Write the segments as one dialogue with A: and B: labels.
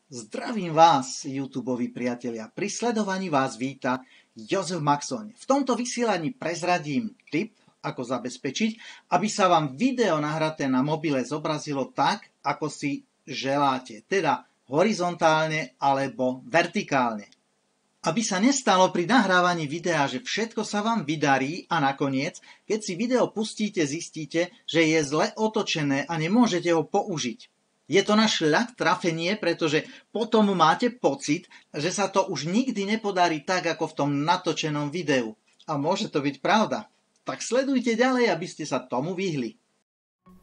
A: Zdravím vás, YouTubeoví priatelia. Pri sledovaní vás víta Jozef Maxoň. V tomto vysielaní prezradím tip, ako zabezpečiť, aby sa vám video nahraté na mobile zobrazilo tak, ako si želáte, teda horizontálne alebo vertikálne. Aby sa nestalo pri nahrávaní videa, že všetko sa vám vydarí a nakoniec, keď si video pustíte, zistíte, že je zle otočené a nemôžete ho použiť. Je to na šľak trafenie, pretože potom máte pocit, že sa to už nikdy nepodarí tak, ako v tom natočenom videu. A môže to byť pravda. Tak sledujte ďalej, aby ste sa tomu vyhli.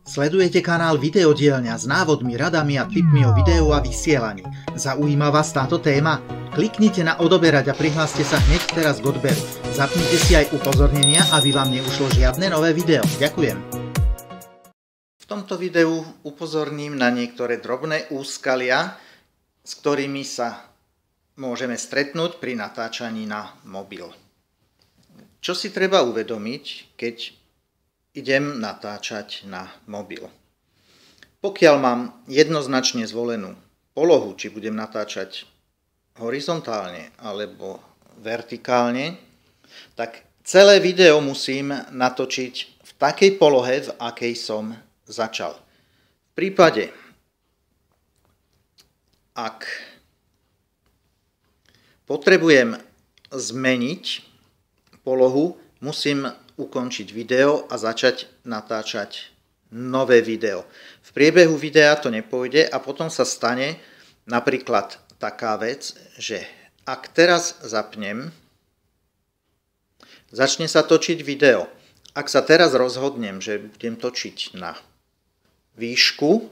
A: Sledujete kanál Videodielňa s návodmi, radami a tipmi o videu a vysielaní. Zaujíma vás táto téma? Kliknite na odoberať a prihláste sa hneď teraz k odberu. Zapnite si aj upozornenia, aby vám neušlo žiadne nové video. Ďakujem. V tomto videu upozorním na niektoré drobné úskalia, s ktorými sa môžeme stretnúť pri natáčaní na mobil. Čo si treba uvedomiť, keď idem natáčať na mobil? Pokiaľ mám jednoznačne zvolenú polohu, či budem natáčať horizontálne alebo vertikálne, tak celé video musím natočiť v takej polohe, v akej som začal. V prípade, ak potrebujem zmeniť polohu, musím ukončiť video a začať natáčať nové video. V priebehu videa to nepôjde a potom sa stane napríklad taká vec, že ak teraz zapnem, začne sa točiť video. Ak sa teraz rozhodnem, že budem točiť na výšku,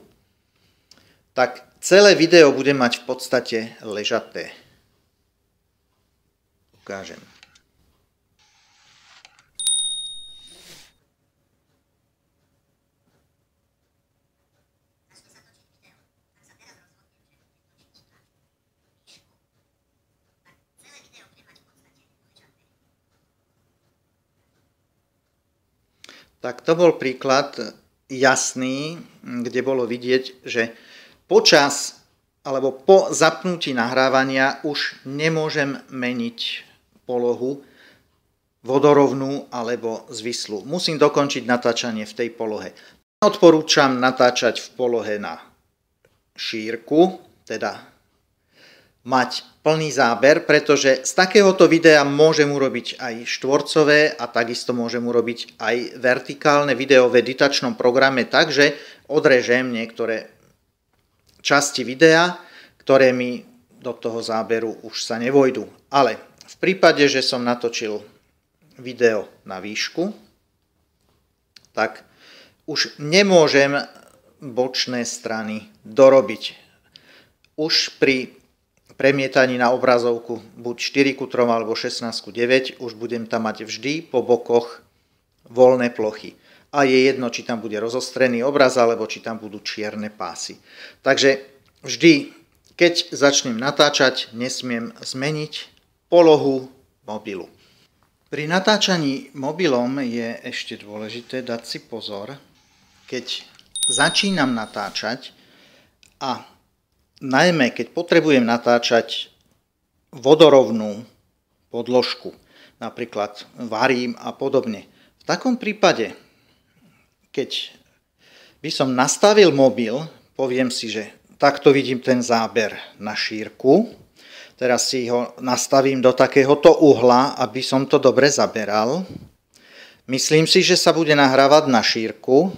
A: tak celé video bude mať v podstate ležaté. Ukážem. Tak to bol príklad jasný, kde bolo vidieť, že počas alebo po zapnutí nahrávania už nemôžem meniť polohu vodorovnú alebo zvislú. Musím dokončiť natáčanie v tej polohe. Odporúčam natáčať v polohe na šírku, teda mať plný záber, pretože z takéhoto videa môžem urobiť aj štvorcové a takisto môžem urobiť aj vertikálne video v editačnom programe, takže odrežem niektoré časti videa, ktoré mi do toho záberu už sa nevojdu. Ale v prípade, že som natočil video na výšku, tak už nemôžem bočné strany dorobiť. Už pri premietaní na obrazovku buď 4:3 alebo 16:9 už budem tam mať vždy po bokoch voľné plochy. A je jedno, či tam bude rozostrený obraz alebo či tam budú čierne pásy. Takže vždy, keď začnem natáčať, nesmiem zmeniť polohu mobilu. Pri natáčaní mobilom je ešte dôležité dať si pozor, keď začínam natáčať a najmä keď potrebujem natáčať vodorovnú podložku, napríklad varím a podobne. V takom prípade, keď by som nastavil mobil, poviem si, že takto vidím ten záber na šírku, teraz si ho nastavím do takéhoto uhla, aby som to dobre zaberal. Myslím si, že sa bude nahrávať na šírku.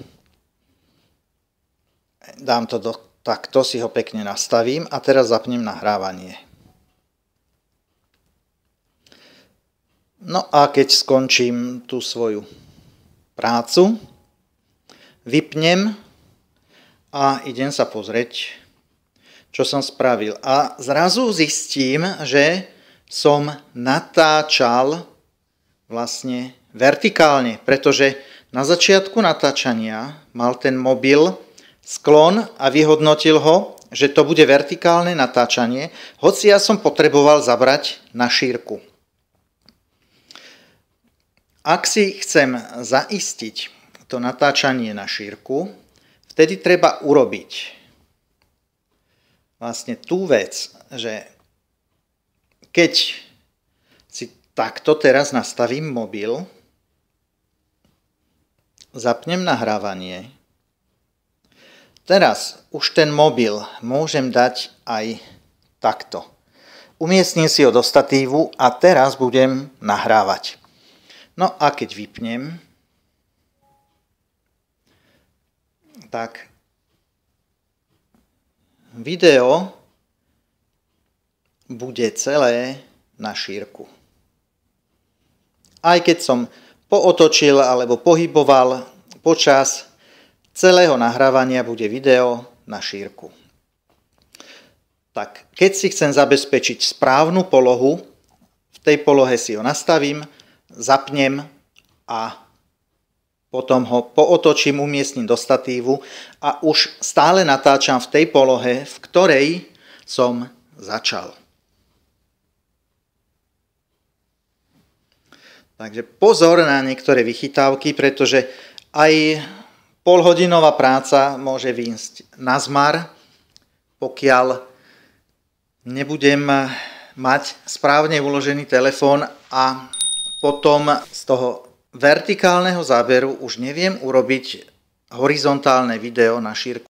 A: Dám to takto, si ho pekne nastavím a teraz zapnem nahrávanie. No a keď skončím tú svoju prácu, vypnem a idem sa pozrieť, čo som spravil. A zrazu zistím, že som natáčal vlastne vertikálne, pretože na začiatku natáčania mal ten mobil sklon a vyhodnotil ho, že to bude vertikálne natáčanie, hoci ja som potreboval zabrať na šírku. Ak si chcem zaistiť to natáčanie na šírku, vtedy treba urobiť vlastne tú vec, že keď si takto teraz nastavím mobil, zapnem nahrávanie, teraz už ten mobil môžem dať aj takto. Umiestním si ho do statívu a teraz budem nahrávať. No a keď vypnem, tak video bude celé na šírku. Aj keď som pootočil alebo pohyboval počas celého nahrávania, bude video na šírku. Tak keď si chcem zabezpečiť správnu polohu, v tej polohe si ho nastavím, zapnem a potom ho pootočím, umiestním do statívu a už stále natáčam v tej polohe, v ktorej som začal. Takže pozor na niektoré vychytávky, pretože aj polhodinová práca môže výjsť na zmar, pokiaľ nebudem mať správne uložený telefón a potom z toho vertikálneho záberu už neviem urobiť horizontálne video na šírku.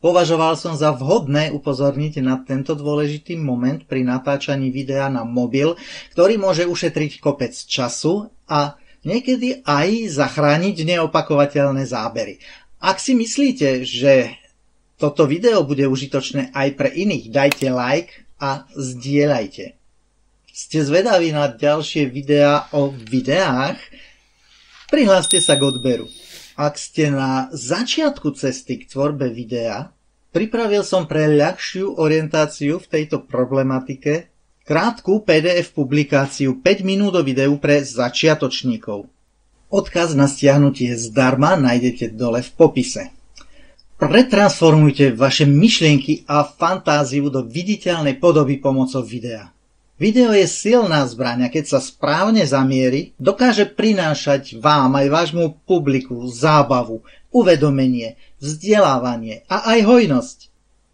A: Považoval som za vhodné upozorniť na tento dôležitý moment pri natáčaní videa na mobil, ktorý môže ušetriť kopec času a niekedy aj zachrániť neopakovateľné zábery. Ak si myslíte, že toto video bude užitočné aj pre iných, dajte like a zdieľajte. Ste zvedaví na ďalšie videá o videách? Prihláste sa k odberu. Ak ste na začiatku cesty k tvorbe videa, pripravil som pre ľahšiu orientáciu v tejto problematike krátku PDF publikáciu 5 minút o videu pre začiatočníkov. Odkaz na stiahnutie zdarma nájdete dole v popise. Pretransformujte vaše myšlienky a fantáziu do viditeľnej podoby pomocou videa. Video je silná zbraň a keď sa správne zamieri, dokáže prinášať vám aj vášmu publiku zábavu, uvedomenie, vzdelávanie a aj hojnosť.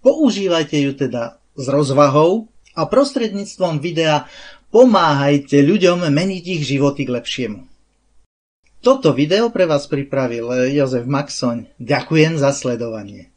A: Používajte ju teda s rozvahou a prostredníctvom videa pomáhajte ľuďom meniť ich životy k lepšiemu. Toto video pre vás pripravil Jozef Maxoň. Ďakujem za sledovanie.